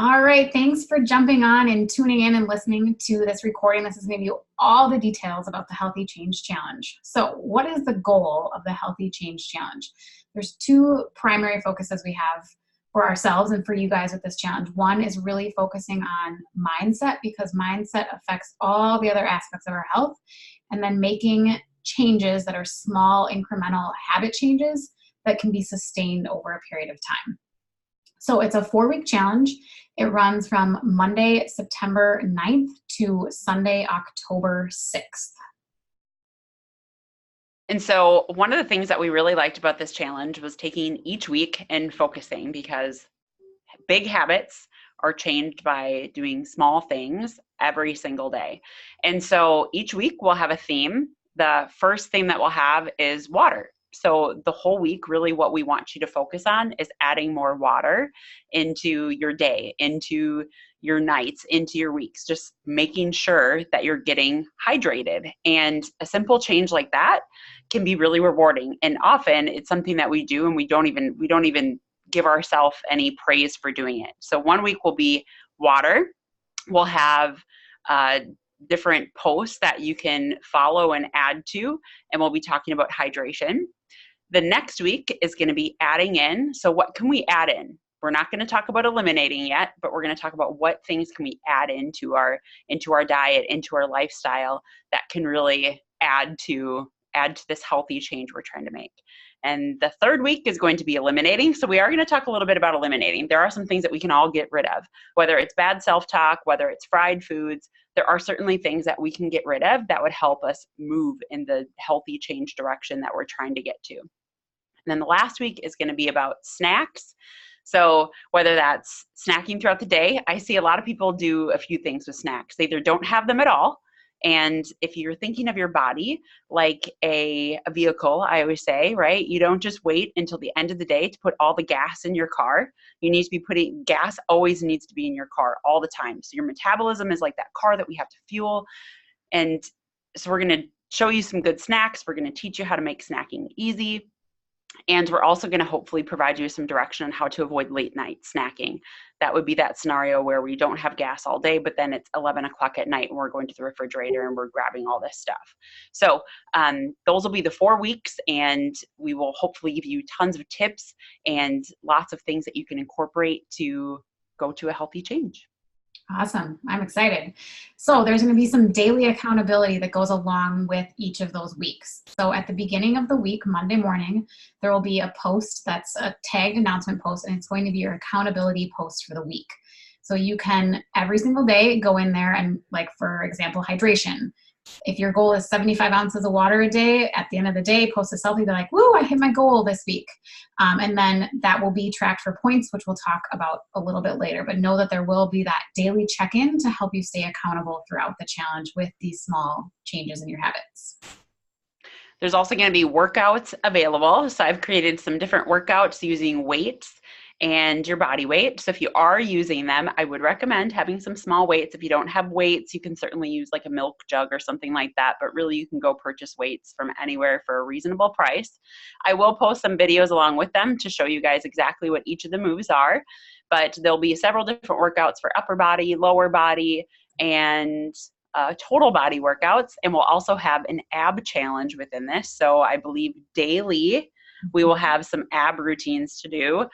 All right, thanks for jumping on and tuning in and listening to this recording. This is going to give you all the details about the Healthy Change Challenge. So, what is the goal of the Healthy Change Challenge? There's two primary focuses we have for ourselves and for you guys with this challenge. One is really focusing on mindset, because mindset affects all the other aspects of our health, and then making changes that are small, incremental habit changes that can be sustained over a period of time. So it's a 4-week challenge. It runs from Monday, September 9th to Sunday, October 6th. And so one of the things that we really liked about this challenge was taking each week and focusing, because big habits are changed by doing small things every single day. And so each week we'll have a theme. The first theme that we'll have is water. So the whole week, really what we want you to focus on is adding more water into your day, into your nights, into your weeks, just making sure that you're getting hydrated. And a simple change like that can be really rewarding. And often it's something that we do and we don't even give ourselves any praise for doing it. So one week will be water. We'll have different posts that you can follow and add to, and we'll be talking about hydration. The next week is going to be adding in. So what can we add in? We're not going to talk about eliminating yet, but we're going to talk about what things can we add into our diet, into our lifestyle, that can really add to this healthy change we're trying to make. And the third week is going to be eliminating. So we are going to talk a little bit about eliminating. There are some things that we can all get rid of, whether it's bad self-talk, whether it's fried foods. There are certainly things that we can get rid of that would help us move in the healthy change direction that we're trying to get to. And then the last week is going to be about snacks. So whether that's snacking throughout the day, I see a lot of people do a few things with snacks. They either don't have them at all. And if you're thinking of your body like a vehicle, I always say, right? You don't just wait until the end of the day to put all the gas in your car. You need to be gas always needs to be in your car all the time. So your metabolism is like that car that we have to fuel. And so we're going to show you some good snacks. We're going to teach you how to make snacking easy. And we're also going to hopefully provide you some direction on how to avoid late night snacking. That would be that scenario where we don't have gas all day, but then it's 11 o'clock at night and we're going to the refrigerator and we're grabbing all this stuff. So those will be the 4 weeks, and we will hopefully give you tons of tips and lots of things that you can incorporate to go to a healthy change. Awesome. I'm excited. So there's going to be some daily accountability that goes along with each of those weeks. So at the beginning of the week, Monday morning, there will be a post that's a tagged announcement post, and it's going to be your accountability post for the week. So you can every single day go in there and, like, for example, hydration. If your goal is 75 ounces of water a day, at the end of the day, post a selfie, be like, woo, I hit my goal this week. And then that will be tracked for points, which we'll talk about a little bit later. But know that there will be that daily check-in to help you stay accountable throughout the challenge with these small changes in your habits. There's also going to be workouts available. So I've created some different workouts using weights and your body weight. So if you are using them, I would recommend having some small weights. If you don't have weights, you can certainly use like a milk jug or something like that, but really you can go purchase weights from anywhere for a reasonable price. I will post some videos along with them to show you guys exactly what each of the moves are, but there'll be several different workouts for upper body, lower body, and total body workouts. And we'll also have an ab challenge within this. So I believe daily we will have some ab routines to do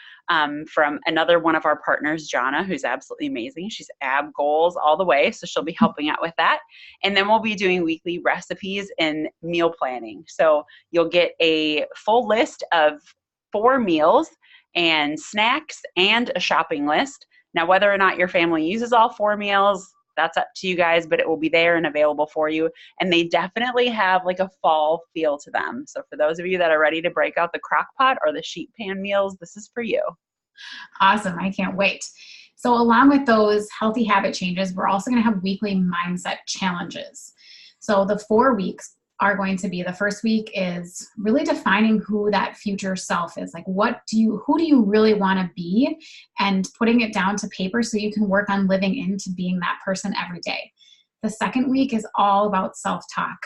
from another one of our partners, Jana, who's absolutely amazing. She's ab goals all the way, so she'll be helping out with that. And then we'll be doing weekly recipes and meal planning. So you'll get a full list of 4 meals and snacks and a shopping list. Now, whether or not your family uses all 4 meals, that's up to you guys, but it will be there and available for you. And they definitely have like a fall feel to them. So for those of you that are ready to break out the crock pot or the sheet pan meals, this is for you. Awesome. I can't wait. So along with those healthy habit changes, we're also going to have weekly mindset challenges. So the 4 weeks are going to be, the first week is really defining who that future self is. Like, who do you really want to be, and putting it down to paper so you can work on living into being that person every day. The second week is all about self-talk.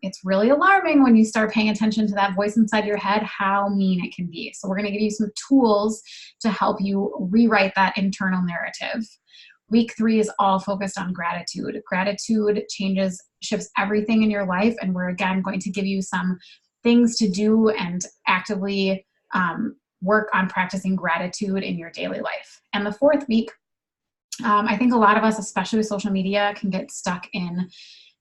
It's really alarming when you start paying attention to that voice inside your head, how mean it can be. So we're going to give you some tools to help you rewrite that internal narrative. Week 3 is all focused on gratitude. Gratitude shifts everything in your life. And we're again going to give you some things to do and actively work on practicing gratitude in your daily life. And the 4th week, I think a lot of us, especially with social media, can get stuck in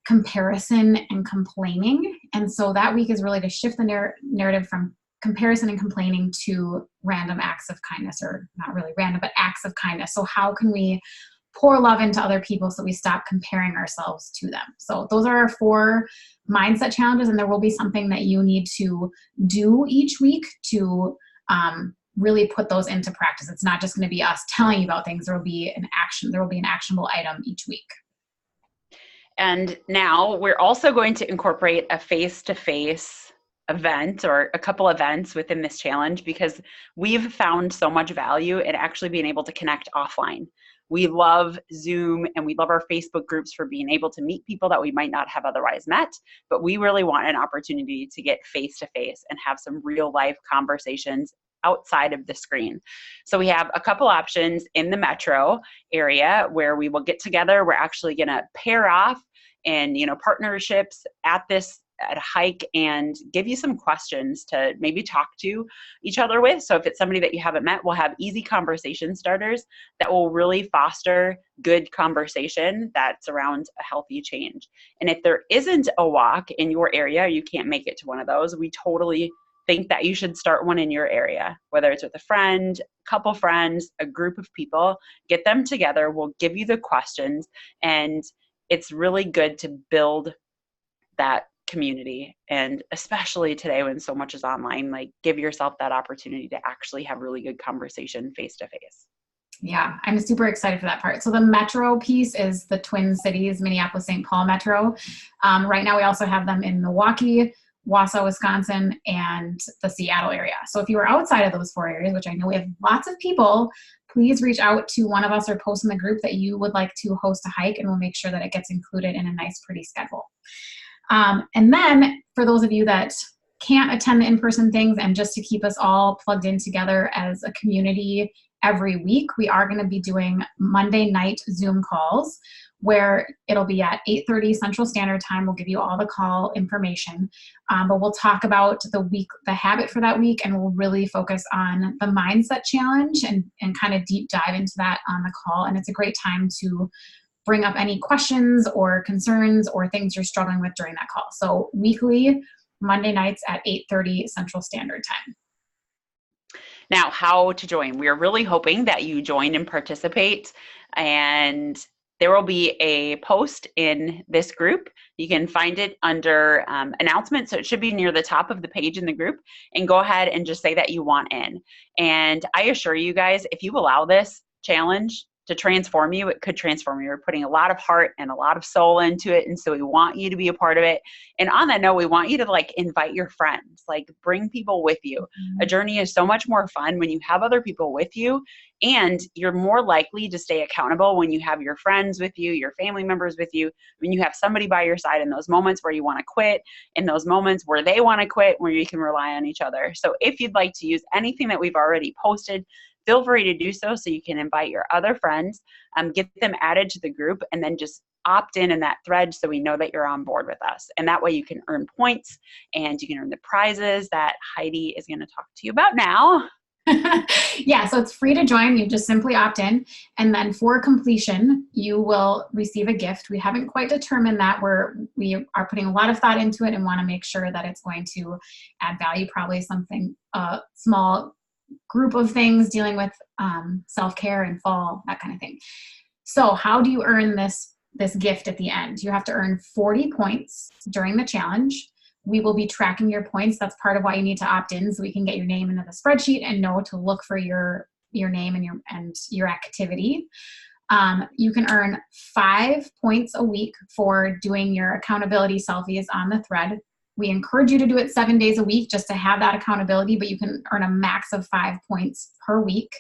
comparison and complaining. And so that week is really to shift the narrative from comparison and complaining to random acts of kindness, or not really random, but acts of kindness. So how can we pour love into other people so we stop comparing ourselves to them? So those are our 4 mindset challenges, and there will be something that you need to do each week to really put those into practice. It's not just going to be us telling you about things. There will be an actionable item each week. And now we're also going to incorporate a face-to-face event, or a couple events within this challenge, because we've found so much value in actually being able to connect offline. We love Zoom and we love our Facebook groups for being able to meet people that we might not have otherwise met, but we really want an opportunity to get face-to-face and have some real life conversations outside of the screen. So we have a couple options in the metro area where we will get together. We're actually going to pair off and, partnerships at a hike and give you some questions to maybe talk to each other with. So if it's somebody that you haven't met, we'll have easy conversation starters that will really foster good conversation that's around a healthy change. And if there isn't a walk in your area, you can't make it to one of those, we totally think that you should start one in your area, whether it's with a friend, couple friends, a group of people. Get them together. We'll give you the questions, and it's really good to build that community. And especially today when so much is online, give yourself that opportunity to actually have really good conversation face to face. Yeah, I'm super excited for that part. So the metro piece is the Twin Cities, Minneapolis, St. Paul metro. Right now we also have them in Milwaukee, Wausau, Wisconsin, and the Seattle area. So if you are outside of those 4 areas, which I know we have lots of people, please reach out to one of us or post in the group that you would like to host a hike, and we'll make sure that it gets included in a nice, pretty schedule. And then for those of you that can't attend the in-person things, and just to keep us all plugged in together as a community every week, we are going to be doing Monday night Zoom calls where it'll be at 8:30 Central Standard Time. We'll give you all the call information, but we'll talk about the habit for that week, and we'll really focus on the mindset challenge and kind of deep dive into that on the call. And it's a great time to bring up any questions or concerns or things you're struggling with during that call. So weekly, Monday nights at 8:30 Central Standard Time. Now, how to join? We are really hoping that you join and participate, and there will be a post in this group. You can find it under announcements, so it should be near the top of the page in the group, and go ahead and just say that you want in. And I assure you guys, if you allow this challenge to transform you, it could transform you. We're putting a lot of heart and a lot of soul into it, and so we want you to be a part of it. And on that note, we want you to invite your friends, bring people with you. A journey is so much more fun when you have other people with you, and you're more likely to stay accountable when you have your friends with you, your family members with you, when you have somebody by your side in those moments where you want to quit, in those moments where they want to quit, where you can rely on each other. So if you'd like to use anything that we've already posted, feel free to do so you can invite your other friends, get them added to the group, and then just opt in that thread so we know that you're on board with us. And that way you can earn points and you can earn the prizes that Heidi is going to talk to you about now. Yeah, so it's free to join. You just simply opt in, and then for completion, you will receive a gift. We haven't quite determined that. We are putting a lot of thought into it and want to make sure that it's going to add value, probably something small group of things dealing with self-care and fall, that kind of thing. So how do you earn this gift at the end? You have to earn 40 points during the challenge. We will be tracking your points. That's part of why you need to opt in, so we can get your name into the spreadsheet and know to look for your name and your activity. You can earn 5 points a week for doing your accountability selfies on the thread. We encourage you to do it 7 days a week just to have that accountability, but you can earn a max of 5 points per week.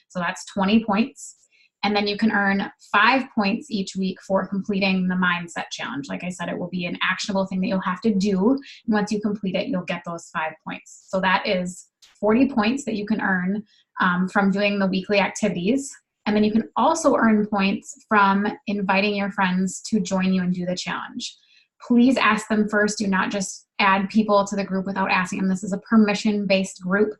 So that's 20 points. And then you can earn 5 points each week for completing the mindset challenge. Like I said, it will be an actionable thing that you'll have to do. And once you complete it, you'll get those 5 points. So that is 40 points that you can earn from doing the weekly activities. And then you can also earn points from inviting your friends to join you and do the challenge. Please ask them first. Do not just add people to the group without asking them. This is a permission-based group.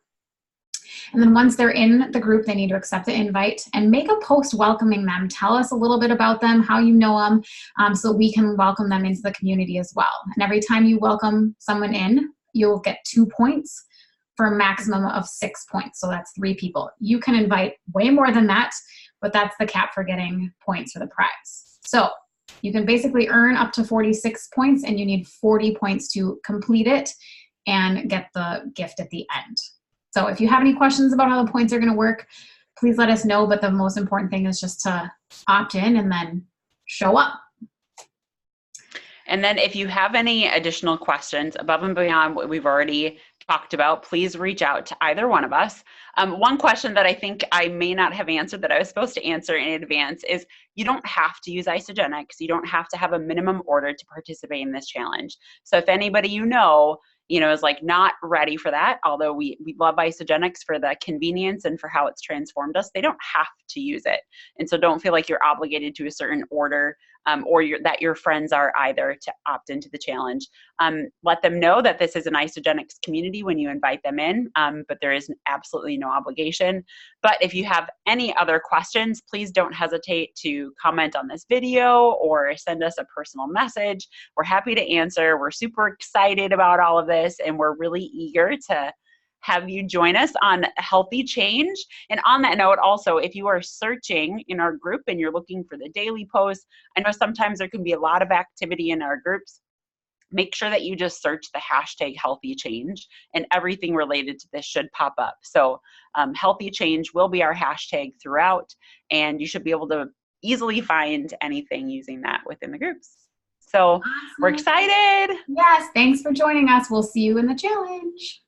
And then once they're in the group, they need to accept the invite and make a post welcoming them. Tell us a little bit about them, how you know them, so we can welcome them into the community as well. And every time you welcome someone in, you'll get 2 points for a maximum of 6 points. So that's 3 people. You can invite way more than that, but that's the cap for getting points for the prize. So you can basically earn up to 46 points, and you need 40 points to complete it and get the gift at the end. So if you have any questions about how the points are going to work, please let us know. But the most important thing is just to opt in and then show up. And then if you have any additional questions above and beyond what we've already talked about, please reach out to either one of us. One question that I think I may not have answered that I was supposed to answer in advance is you don't have to use Isagenix. You don't have to have a minimum order to participate in this challenge. So if anybody you know, is like not ready for that, although we love Isagenix for the convenience and for how it's transformed us, they don't have to use it. And so don't feel like you're obligated to a certain order or that your friends are either to opt into the challenge. Let them know that this is an Isagenix community when you invite them in, but there is absolutely no obligation. But if you have any other questions, please don't hesitate to comment on this video or send us a personal message. We're happy to answer. We're super excited about all of this, and we're really eager to have you join us on Healthy Change. And on that note, also, if you are searching in our group and you're looking for the daily posts, I know sometimes there can be a lot of activity in our groups. Make sure that you just search the hashtag Healthy Change, and everything related to this should pop up. So Healthy Change will be our hashtag throughout, and you should be able to easily find anything using that within the groups. So awesome. We're excited. Yes, thanks for joining us. We'll see you in the challenge.